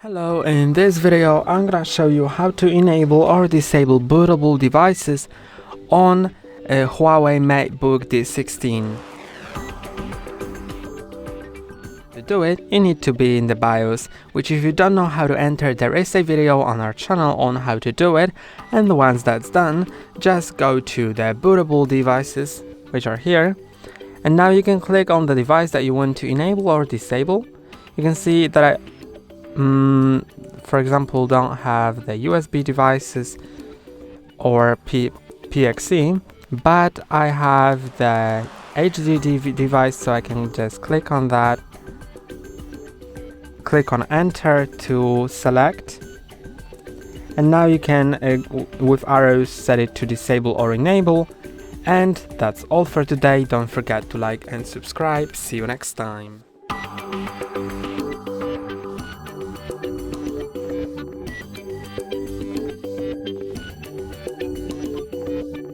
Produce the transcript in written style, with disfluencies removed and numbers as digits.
Hello, in this video I'm gonna show you how to enable or disable bootable devices on a HUAWEI MateBook D16. To do it, you need to be in the BIOS, which if you don't know how to enter, there is a video on our channel on how to do it, and once that's done, just go to the bootable devices, which are here, and now you can click on the device that you want to enable or disable. You can see that I for example, don't have the USB devices or PXE, but I have the HDD device, so I can just click on that, click on enter to select, and now you can with arrows set it to disable or enable. And that's all for today. Don't forget to like and subscribe. See you next time.